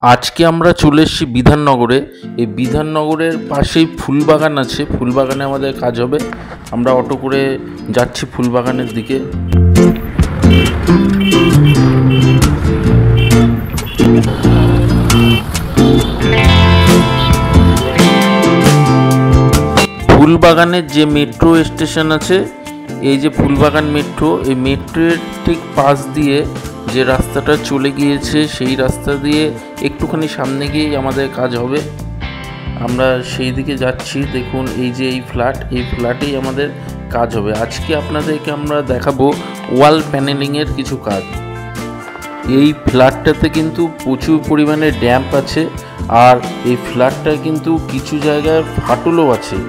আজকে আমরা চলে এসেছি বিধাননগরে। এই বিধাননগরের পাশেই ফুলবাগান আছে, ফুলবাগানে আমাদের কাজ হবে। আমরা অটো করে যাচ্ছি ফুলবাগানের দিকে। ফুলবাগানের যে মেট্রো স্টেশন আছে, এই যে ফুলবাগান মেট্রো, এই মেট্রোর ঠিক পাশ দিয়ে যে রাস্তাটা চলে গিয়েছে, সেই রাস্তা দিয়ে একটুখানি সামনে গিয়েই আমাদের কাজ হবে। আমরা সেই দিকে যাচ্ছি। দেখুন এই যে এই ফ্ল্যাটেই আমাদের কাজ হবে। আজকে আপনাদেরকে আমরা দেখাবো ওয়াল প্যানেলিংয়ের কিছু কাজ। এই ফ্ল্যাটটাতে কিন্তু প্রচুর পরিমাণে ড্যাম্প আছে, আর এই ফ্ল্যাটটা কিন্তু কিছু জায়গায় ফাটলও আছে।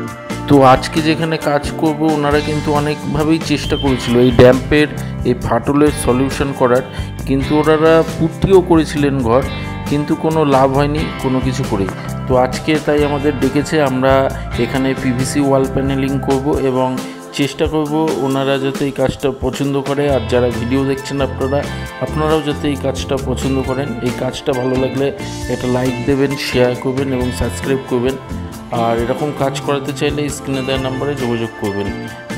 তো আজকে যেখানে কাজ করব, ওনারা কিন্তু অনেকভাবেই চেষ্টা করেছিল এই ড্যাম্পের, এই ফাটলের সলিউশন করার, কিন্তু ওনারা পুটিও করেছিলেন ঘর, কিন্তু কোনো লাভ হয়নি কোনো কিছু করে। তো আজকে তাই আমাদের ডেকেছে, আমরা এখানে পিভিসি ওয়াল প্যানেলিং করব এবং চেষ্টা করব ওনারা যাতে এই কাজটা পছন্দ করে। আর যারা ভিডিও দেখছেন আপনারাও যাতে এই কাজটা পছন্দ করেন। এই কাজটা ভালো লাগলে একটা লাইক দেবেন, শেয়ার করবেন এবং সাবস্ক্রাইব করবেন। আর এরকম কাজ করাতে চাইলে স্ক্রিনে দেওয়া নাম্বারে যোগাযোগ করবেন।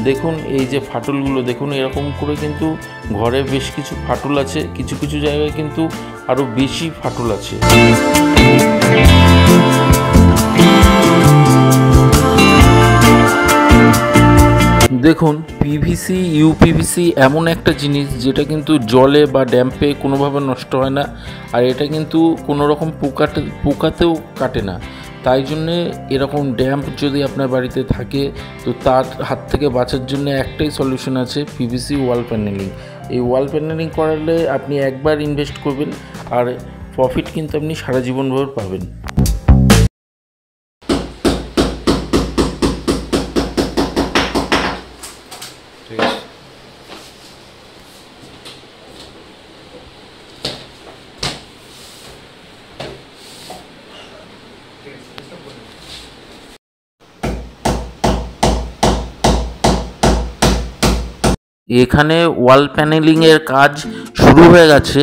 দেখুন এই যে ফাটলগুলো দেখুন, এরকম করে কিন্তু ঘরে বেশ কিছু ফাটল আছে, কিছু কিছু জায়গায় কিন্তু আরও বেশি ফাটল আছে। দেখুন পিভিসি ইউপিভিসি এমন একটা জিনিস যেটা কিন্তু জলে বা ড্যাম্পে কোনোভাবে নষ্ট হয় না, আর এটা কিন্তু কোনো রকম পোকাতেও কাটে না। তাই জন্যে এরকম ড্যাম্প যদি আপনার বাড়িতে থাকে, তো তার হাত থেকে বাঁচার জন্য একটাই সলিউশন আছে, পিভিসি ওয়াল প্যানেলিং। এই ওয়াল প্যানেলিং করালে আপনি একবার ইনভেস্ট করবেন, আর প্রফিট কিন্তু আপনি সারা জীবনভর পাবেন। এখানে ওয়াল প্যানেলিংয়ের কাজ শুরু হয়ে গেছে,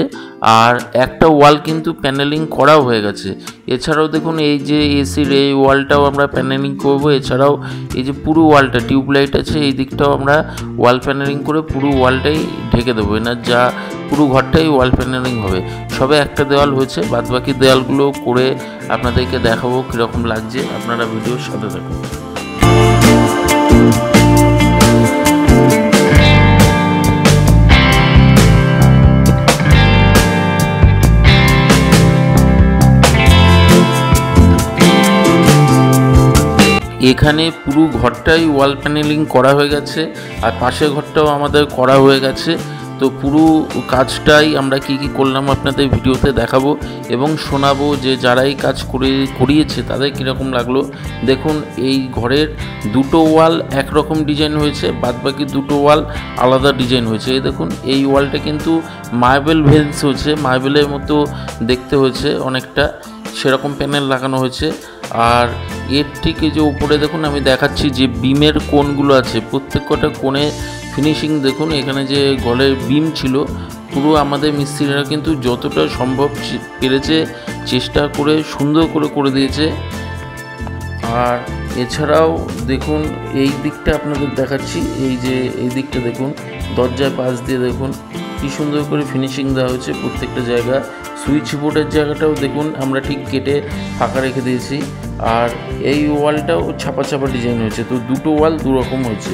আর একটা ওয়াল কিন্তু প্যানেলিং করাও হয়ে গেছে। এছাড়াও দেখুন এই যে এসির এই ওয়ালটাও আমরা প্যানেলিং করব। এছাড়াও এই যে পুরো ওয়ালটা টিউবলাইট আছে, এই দিকটাও আমরা ওয়াল প্যানেলিং করে পুরো ওয়ালটাই ঢেকে দেবো। না যা পুরো ঘরটাই ওয়াল প্যানেলিং হবে। সবে একটা দেওয়াল হয়েছে, বাদবাকি দেওয়ালগুলো করে আপনাদেরকে দেখাবো কীরকম লাগছে। আপনারা ভিডিওর সাথে থাকুন। এখানে পুরো ঘরটাই ওয়াল প্যানেলিং করা হয়ে গেছে, আর পাশের ঘরটাও আমাদের করা হয়ে গেছে। তো পুরো কাজটাই আমরা কি করলাম আপনাদের ভিডিওতে দেখাবো এবং শোনাবো যে যারা এই কাজ করিয়েছে তাদের কীরকম লাগলো। দেখুন এই ঘরের দুটো ওয়াল একরকম ডিজাইন হয়েছে, বাদবাকি দুটো ওয়াল আলাদা ডিজাইন হয়েছে। এই দেখুন এই ওয়ালটা কিন্তু মার্বেল ভেন্স হয়েছে, মার্বেলের মতো দেখতে হয়েছে অনেকটা, সেরকম প্যানেল লাগানো হয়েছে। আর এর ঠিক এই যে উপরে দেখুন আমি দেখাচ্ছি যে বিমের কোণগুলো আছে, প্রত্যেক কটা কোণে ফিনিশিং দেখুন। এখানে যে গলের বিম ছিল, পুরো আমাদের মিস্ত্রিরা কিন্তু যতটা সম্ভব পেরেছে চেষ্টা করে সুন্দর করে দিয়েছে। আর এছাড়াও দেখুন এই দিকটা আপনাদের দেখাচ্ছি, এই যে এই দিকটা দেখুন, দরজার পাশ দিয়ে দেখুন কী সুন্দর করে ফিনিশিং দেওয়া হয়েছে প্রত্যেকটা জায়গা। সুইচ বোর্ডের জায়গাটাও দেখুন আমরা ঠিক কেটে ফাঁকা রেখে দিয়েছি। আর এই ওয়ালটাও ছাপা ডিজাইন হয়েছে। তো দুটো ওয়াল দুরকম হয়েছে।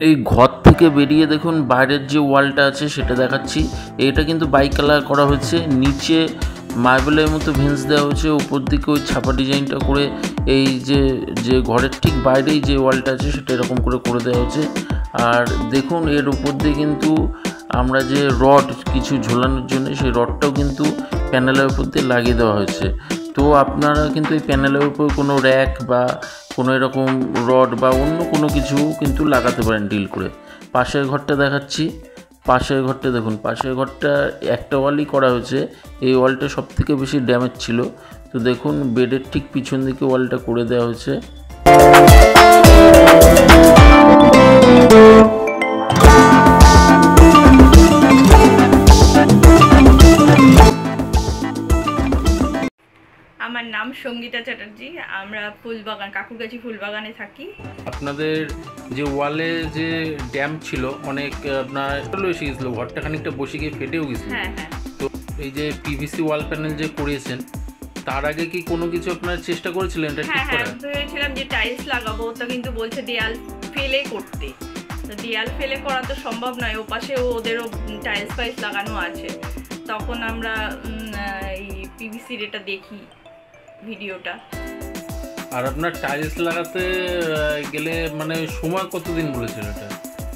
এই ঘর থেকে বেরিয়ে দেখুন বাইরের যে ওয়ালটা আছে সেটা দেখাচ্ছি। এটা কিন্তু বাই কালার করা হয়েছে, নিচে মার্বেলের মতো ভেন্স দেওয়া হয়েছে, উপর দিকে ওই ছাপা ডিজাইনটা করে এই যে ঘরের ঠিক বাইরেই যে ওয়ালটা আছে সেটা এরকম করে দেওয়া হয়েছে। আর দেখুন এর উপর দিয়ে কিন্তু আমরা যে রড কিছু ঝোলানোর জন্য, সেই রডটাও কিন্তু প্যানেলের উপর দিয়ে লাগিয়ে দেওয়া হয়েছে। তো আপনারা কিন্তু এই প্যানেলের উপর কোনো র্যাক বা কোনো এরকম রড বা অন্য কোনো কিছু কিন্তু লাগাতে পারেন ড্রিল করে। পাশের ঘরটা দেখাচ্ছি। পাশের ঘরটা দেখুন, পাশের ঘরটা একটা ওয়ালই করা হয়েছে। এই ওয়ালটা সব থেকে বেশি ড্যামেজ ছিল। তো দেখুন বেডের ঠিক পিছন দিকে ওয়ালটা করে দেওয়া হয়েছে। আমার নাম সঙ্গীতা চ্যাটার্জি। আমরা ফুলবাগান, কাকুরগাছি ফুলবাগানে থাকি। আপনাদের যে ওয়ালে যে ড্যাম ছিল অনেক, আপনার এসে গেছিলো, ঘরটা খানিকটা বসে গিয়ে ফেটেও গেছিলো। হ্যাঁ হ্যাঁ। তো এই যে পিভিসি ওয়াল প্যানেল যে করিয়েছেন, তার আগে কি কোনো কিছু আপনার চেষ্টা করেছিলেন এটা ঠিক করার? হ্যাঁ, ভেবেছিলাম যে টাইলস লাগাবো, তো কিন্তু বলছে দেয়াল ফেলে করতে। তো দেয়াল ফেলে করা তো সম্ভব নয়, ওপাশেও ওদেরও টাইলস ফাইলস লাগানো আছে। তখন আমরা এই পিভিসির এটা দেখি ভিডিওটা। আর আপনার টাইলস লাগাতে গেলে মানে সময় কতদিন বলেছিল এটা?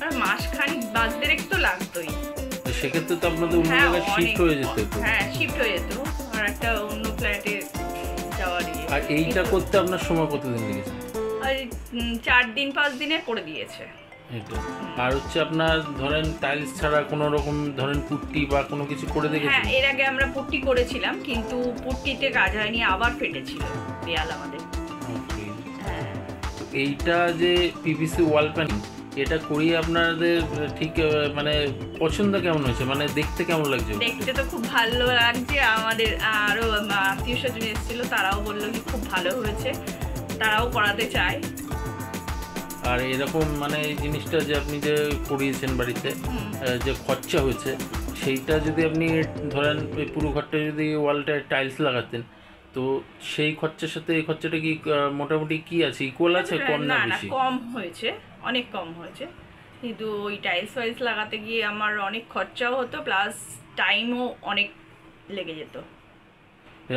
আর মাসখানিক বাজতে একটু লাগতোই। সেক্ষেত্রে তো আপনাদের অন্য জায়গায় শিফট হয়ে যেত। হ্যাঁ, শিফট হয়ে যেত আর একটা অন্য ফ্ল্যাটে যাওয়ার। আর এইটা করতে আপনার সময় কতদিন লেগেছে? 4 দিন 5 দিনে করে দিয়েছে এটা। আর হচ্ছে আপনার ধরেন টাইলস ছাড়া কোনো রকম ধরেন পুট্টি বা কোনো কিছু করে দেখেছেন? হ্যাঁ, এর আগে আমরা পুট্টি করেছিলাম, কিন্তু পুট্টিতে কাজ হয়নি, আবার ফেটেছিল দেয়াল আমাদের। এইটা যে পিভিসি ওয়াল প্যানেল, এটা করিয়ে আপনাদের ঠিক মানে পছন্দ কেমন হয়েছে, মানে দেখতে কেমন লাগছে? দেখতে তো খুব ভালো লাগছে। আমাদের আরও আত্মীয় স্বজন এসেছিল, তারাও বললো কি খুব ভালো হয়েছে, তারাও করাতে চায়। আর এরকম মানে এই জিনিসটা যে আপনি যে করিয়েছেন বাড়িতে, যে খরচা হয়েছে, সেইটা যদি আপনি ধরেন ওই পুরো ঘরটা যদি ওয়ালটায় টাইলস লাগাতেন, তো সেই খরচার সাথে এই খরচাটা কি মোটামুটি কি আছে, ইকুয়াল আছে, কম না বেশি? কম হয়েছে, অনেক কম হয়েছে। কিন্তু ওই টাইলস ফাইলস লাগাতে গিয়ে আমার অনেক খরচাও হতো, প্লাস টাইমও অনেক লেগে যেত।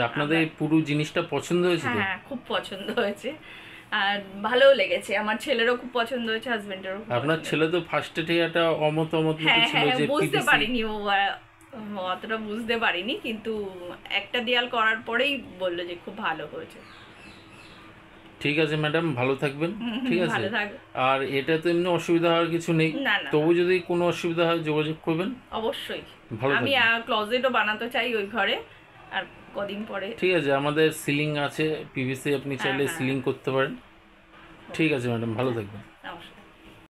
আপনাদের পুরো জিনিসটা পছন্দ হয়েছে? হ্যাঁ, খুব পছন্দ হয়েছে আর ভালোও লেগেছে। আমার ছেলেরও খুব পছন্দ হয়েছে, হাজবেন্ডেরও। আপনার ছেলে তো ফার্স্টে থেকে একটা অমত ছিল যে বুঝতে পারিনি, ও অতটা বুঝতে পারিনি, কিন্তু একটা দেয়াল করার পরেই বললো যে খুব ভালো হয়েছে। ঠিক আছে ম্যাডাম, ভালো থাকবেন। ঠিক আছে। ভালো থাকবেন। আর এটা তো এমনি অসুবিধা হওয়ার কিছু নেই, তবু যদি কোনো অসুবিধা হয় যোগাযোগ করবেন অবশ্যই। ভালো আমি ক্লোজেটও বানাতে চাই ওই ঘরে, আর কদিন পরে। ঠিক আছে, আমাদের সিলিং আছে পিভিসি, আপনি চাইলে সিলিং করতে পারেন। ঠিক আছে ম্যাডাম, ভালো থাকবেন। নমস্কার।